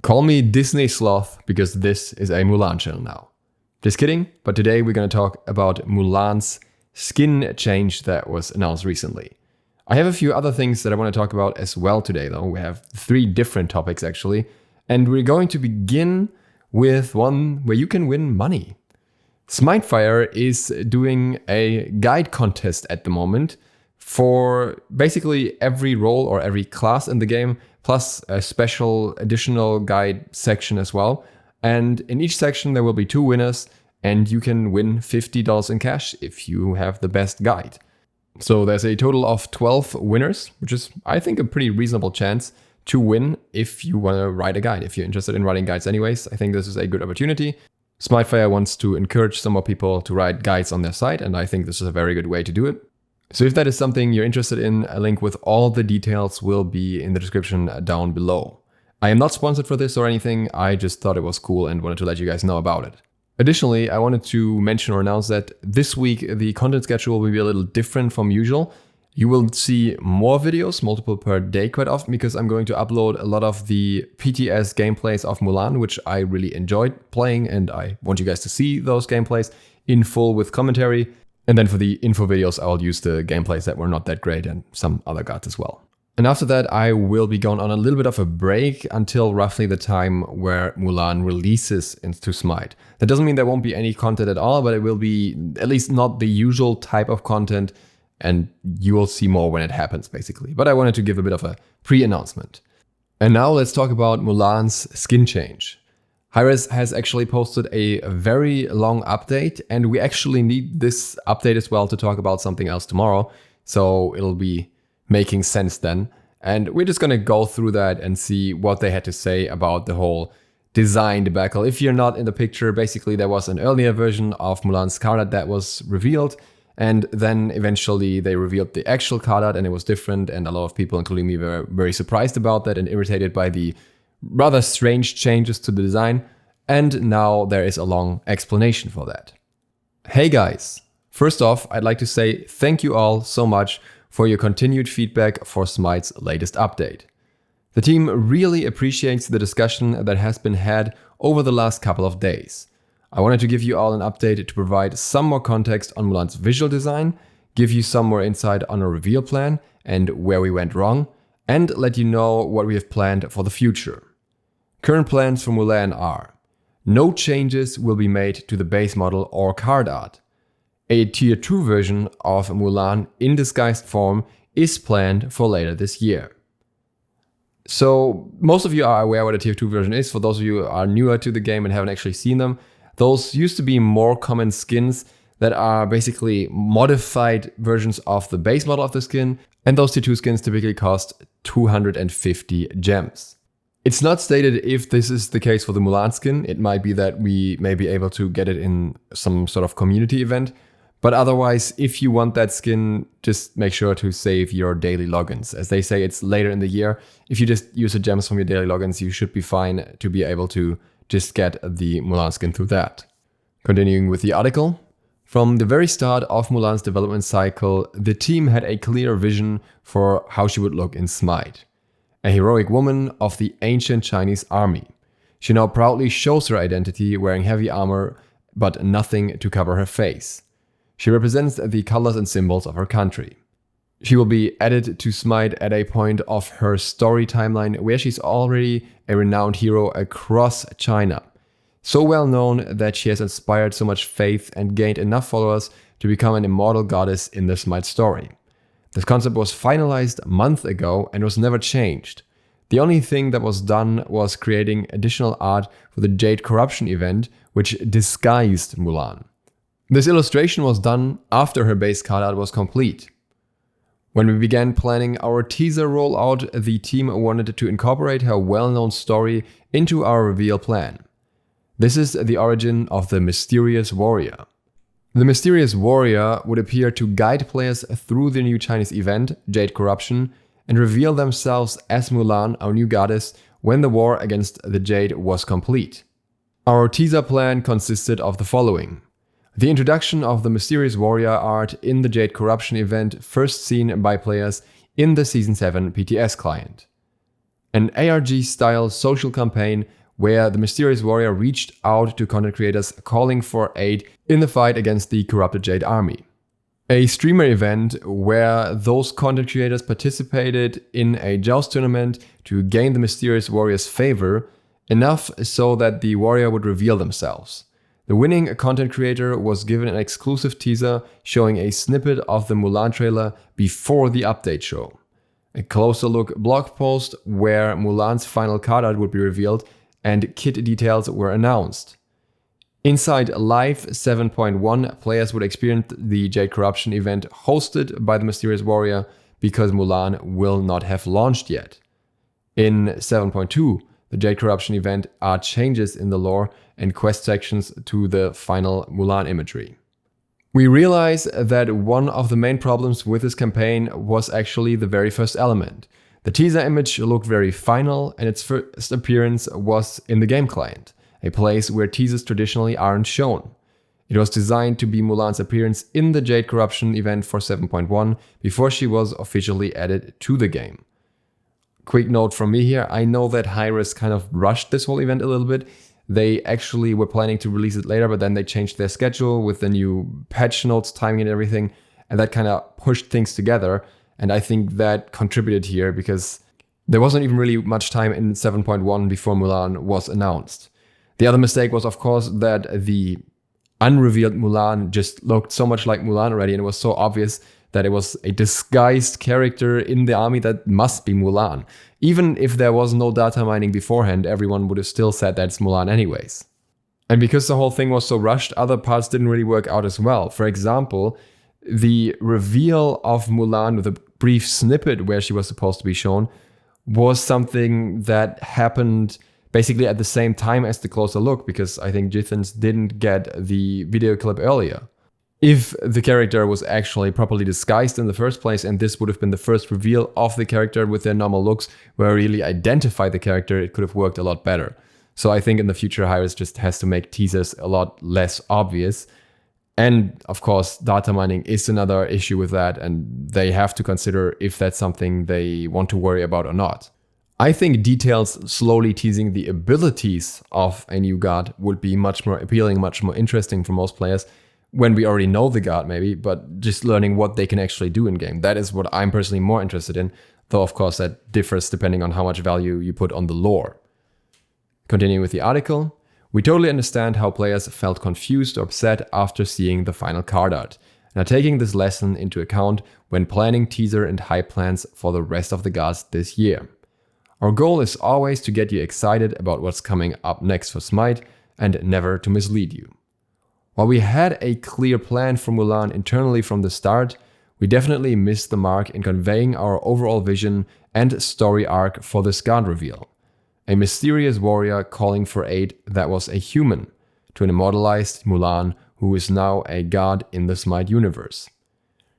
Call me Disney Sloth because this is a Mulan channel now. Just kidding, but today we're going to talk about Mulan's skin change that was announced recently. I have a few other things that I want to talk about as well today though. We have 3 different topics actually, and we're going to begin with one where you can win money. Smitefire is doing a guide contest at the moment for basically every role or every class in the game, plus a special additional guide section as well. And in each section there will be 2 winners, and you can win $50 in cash if you have the best guide. So there's a total of 12 winners, which is, I think, a pretty reasonable chance to win if you want to write a guide. If you're interested in writing guides anyways, I think this is a good opportunity. Smitefire wants to encourage some more people to write guides on their site, and I think this is a very good way to do it. So if that is something you're interested in, a link with all the details will be in the description down below. I am not sponsored for this or anything, I just thought it was cool and wanted to let you guys know about it. Additionally, I wanted to mention or announce that this week the content schedule will be a little different from usual. You will see more videos, multiple per day quite often, because I'm going to upload a lot of the PTS gameplays of Mulan, which I really enjoyed playing, and I want you guys to see those gameplays in full with commentary. And then for the info videos, I'll use the gameplays that were not that great and some other guides as well. And after that, I will be going on a little bit of a break until roughly the time where Mulan releases into Smite. That doesn't mean there won't be any content at all, but it will be at least not the usual type of content, and you will see more when it happens, basically. But I wanted to give a bit of a pre-announcement. And now let's talk about Mulan's skin change. Hi-Rez has actually posted a very long update, and we actually need this update as well to talk about something else tomorrow, so it'll be making sense then. And we're just gonna go through that and see what they had to say about the whole design debacle. If you're not in the picture, basically there was an earlier version of Mulan's card art that was revealed, and then eventually they revealed the actual card art and it was different, and a lot of people, including me, were very surprised about that and irritated by the rather strange changes to the design, and now there is a long explanation for that. Hey guys, first off, I'd like to say thank you all so much for your continued feedback for Smite's latest update. The team really appreciates the discussion that has been had over the last couple of days. I wanted to give you all an update to provide some more context on Mulan's visual design, give you some more insight on our reveal plan and where we went wrong, and let you know what we have planned for the future. Current plans for Mulan are: no changes will be made to the base model or card art. A Tier 2 version of Mulan in disguised form is planned for later this year. So most of you are aware what a Tier 2 version is. For those of you who are newer to the game and haven't actually seen them, those used to be more common skins that are basically modified versions of the base model of the skin, and those Tier 2 skins typically cost 250 gems. It's not stated if this is the case for the Mulan skin. It might be that we may be able to get it in some sort of community event. But otherwise, if you want that skin, just make sure to save your daily logins. As they say, it's later in the year. If you just use the gems from your daily logins, you should be fine to be able to just get the Mulan skin through that. Continuing with the article. From the very start of Mulan's development cycle, the team had a clear vision for how she would look in Smite. A heroic woman of the ancient Chinese army. She now proudly shows her identity wearing heavy armor, but nothing to cover her face. She represents the colors and symbols of her country. She will be added to Smite at a point of her story timeline where she's already a renowned hero across China. So well known that she has inspired so much faith and gained enough followers to become an immortal goddess in the Smite story. This concept was finalized a month ago and was never changed. The only thing that was done was creating additional art for the Jade Corruption event, which disguised Mulan. This illustration was done after her base card art was complete. When we began planning our teaser rollout, the team wanted to incorporate her well-known story into our reveal plan. This is the origin of the Mysterious Warrior. The Mysterious Warrior would appear to guide players through the new Chinese event, Jade Corruption, and reveal themselves as Mulan, our new goddess, when the war against the Jade was complete. Our teaser plan consisted of the following. The introduction of the Mysterious Warrior art in the Jade Corruption event, first seen by players in the Season 7 PTS client. an ARG-style social campaign where the mysterious warrior reached out to content creators calling for aid in the fight against the corrupted Jade Army. A streamer event where those content creators participated in a joust tournament to gain the mysterious warrior's favor, enough so that the warrior would reveal themselves. The winning content creator was given an exclusive teaser showing a snippet of the Mulan trailer before the update show. A closer look blog post where Mulan's final card art would be revealed and kit details were announced. Inside Live 7.1, players would experience the Jade Corruption event hosted by the Mysterious Warrior because Mulan will not have launched yet. In 7.2, the Jade Corruption event are changes in the lore and quest sections to the final Mulan imagery. We realize that one of the main problems with this campaign was actually the very first element. The teaser image looked very final and its first appearance was in the game client, a place where teasers traditionally aren't shown. It was designed to be Mulan's appearance in the Jade Corruption event for 7.1 before she was officially added to the game. Quick note from me here, I know that Hi-Rez kind of rushed this whole event a little bit. They actually were planning to release it later, but then they changed their schedule with the new patch notes, timing and everything, and that kind of pushed things together. And I think that contributed here because there wasn't even really much time in 7.1 before Mulan was announced. The other mistake was, of course, that the unrevealed Mulan just looked so much like Mulan already, and it was so obvious that it was a disguised character in the army that must be Mulan. Even if there was no data mining beforehand, everyone would have still said that's Mulan anyways. And because the whole thing was so rushed, other parts didn't really work out as well. For example, the reveal of Mulan with a brief snippet where she was supposed to be shown was something that happened basically at the same time as the closer look, because I think Jithens didn't get the video clip earlier. If the character was actually properly disguised in the first place, and this would have been the first reveal of the character with their normal looks, where I really identify the character, it could have worked a lot better. So I think in the future, Hi-Rez just has to make teasers a lot less obvious. And of course, data mining is another issue with that, and they have to consider if that's something they want to worry about or not. I think details slowly teasing the abilities of a new god would be much more appealing, much more interesting for most players when we already know the god maybe, but just learning what they can actually do in game. That is what I'm personally more interested in, though of course that differs depending on how much value you put on the lore. Continuing with the article, we totally understand how players felt confused or upset after seeing the final card art, and are taking this lesson into account when planning teaser and hype plans for the rest of the gods this year. Our goal is always to get you excited about what's coming up next for Smite and never to mislead you. While we had a clear plan for Mulan internally from the start, we definitely missed the mark in conveying our overall vision and story arc for this god reveal. A mysterious warrior calling for aid that was a human, to an immortalized Mulan who is now a god in the Smite universe.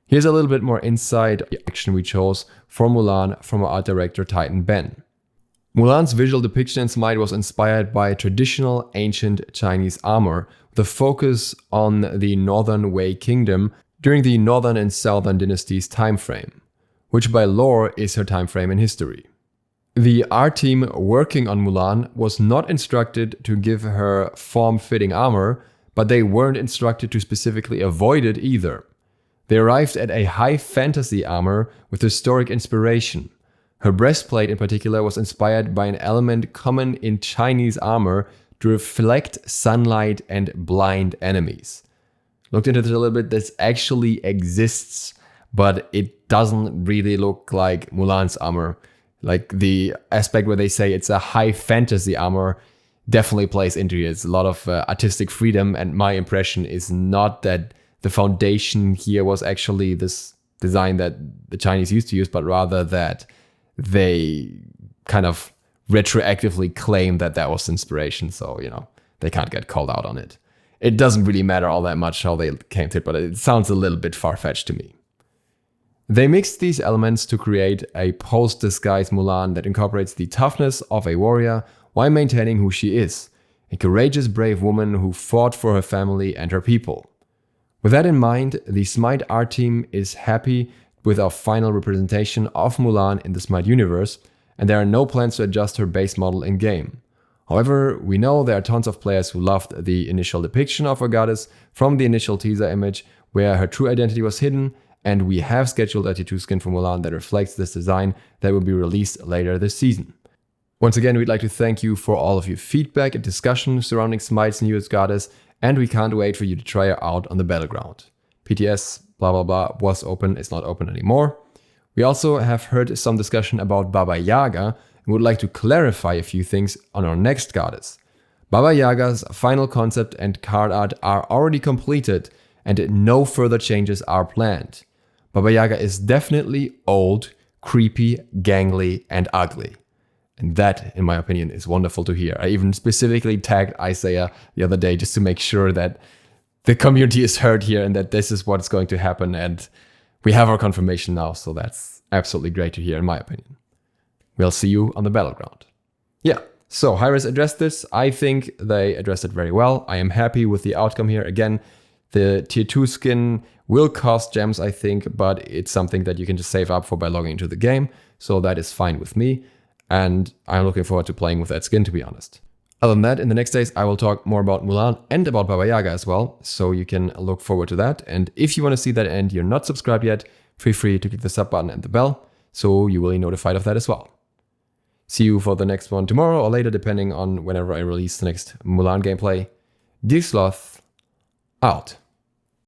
Here's a little bit more insight on the action we chose for Mulan from our art director Titan Ben. Mulan's visual depiction in Smite was inspired by traditional ancient Chinese armor with a focus on the Northern Wei Kingdom during the Northern and Southern dynasties timeframe, which by lore is her timeframe in history. The art team working on Mulan was not instructed to give her form-fitting armor, but they weren't instructed to specifically avoid it either. They arrived at a high fantasy armor with historic inspiration. Her breastplate in particular was inspired by an element common in Chinese armor to reflect sunlight and blind enemies. Looked into this a little bit, this actually exists, but it doesn't really look like Mulan's armor. Like the aspect where they say it's a high fantasy armor definitely plays into it. It's a lot of artistic freedom, and my impression is not that the foundation here was actually this design that the Chinese used to use, but rather that they kind of retroactively claim that that was inspiration, so, you know, they can't get called out on it. It doesn't really matter all that much how they came to it, but it sounds a little bit far-fetched to me. They mixed these elements to create a post-disguise Mulan that incorporates the toughness of a warrior while maintaining who she is, a courageous, brave woman who fought for her family and her people. With that in mind, the Smite art team is happy with our final representation of Mulan in the Smite universe, and there are no plans to adjust her base model in-game. However, we know there are tons of players who loved the initial depiction of our goddess from the initial teaser image where her true identity was hidden, and we have scheduled a T2 skin for Mulan that reflects this design that will be released later this season. Once again, we'd like to thank you for all of your feedback and discussion surrounding Smite's newest goddess, and we can't wait for you to try her out on the battleground. PTS blah blah blah was open, is not open anymore. We also have heard some discussion about Baba Yaga and would like to clarify a few things on our next goddess. Baba Yaga's final concept and card art are already completed and no further changes are planned. Baba Yaga is definitely old, creepy, gangly, and ugly. And that, in my opinion, is wonderful to hear. I even specifically tagged Isaiah the other day just to make sure that the community is heard here and that this is what's going to happen. And we have our confirmation now, so that's absolutely great to hear, in my opinion. We'll see you on the battleground. Yeah, so Hi-Rez addressed this. I think they addressed it very well. I am happy with the outcome here. Again, the tier 2 skin will cost gems, I think, but it's something that you can just save up for by logging into the game. So that is fine with me. And I'm looking forward to playing with that skin, to be honest. Other than that, in the next days, I will talk more about Mulan and about Baba Yaga as well. So you can look forward to that. And if you want to see that and you're not subscribed yet, feel free to click the sub button and the bell, so you will be notified of that as well. See you for the next one tomorrow or later, depending on whenever I release the next Mulan gameplay. DukeSloth, out.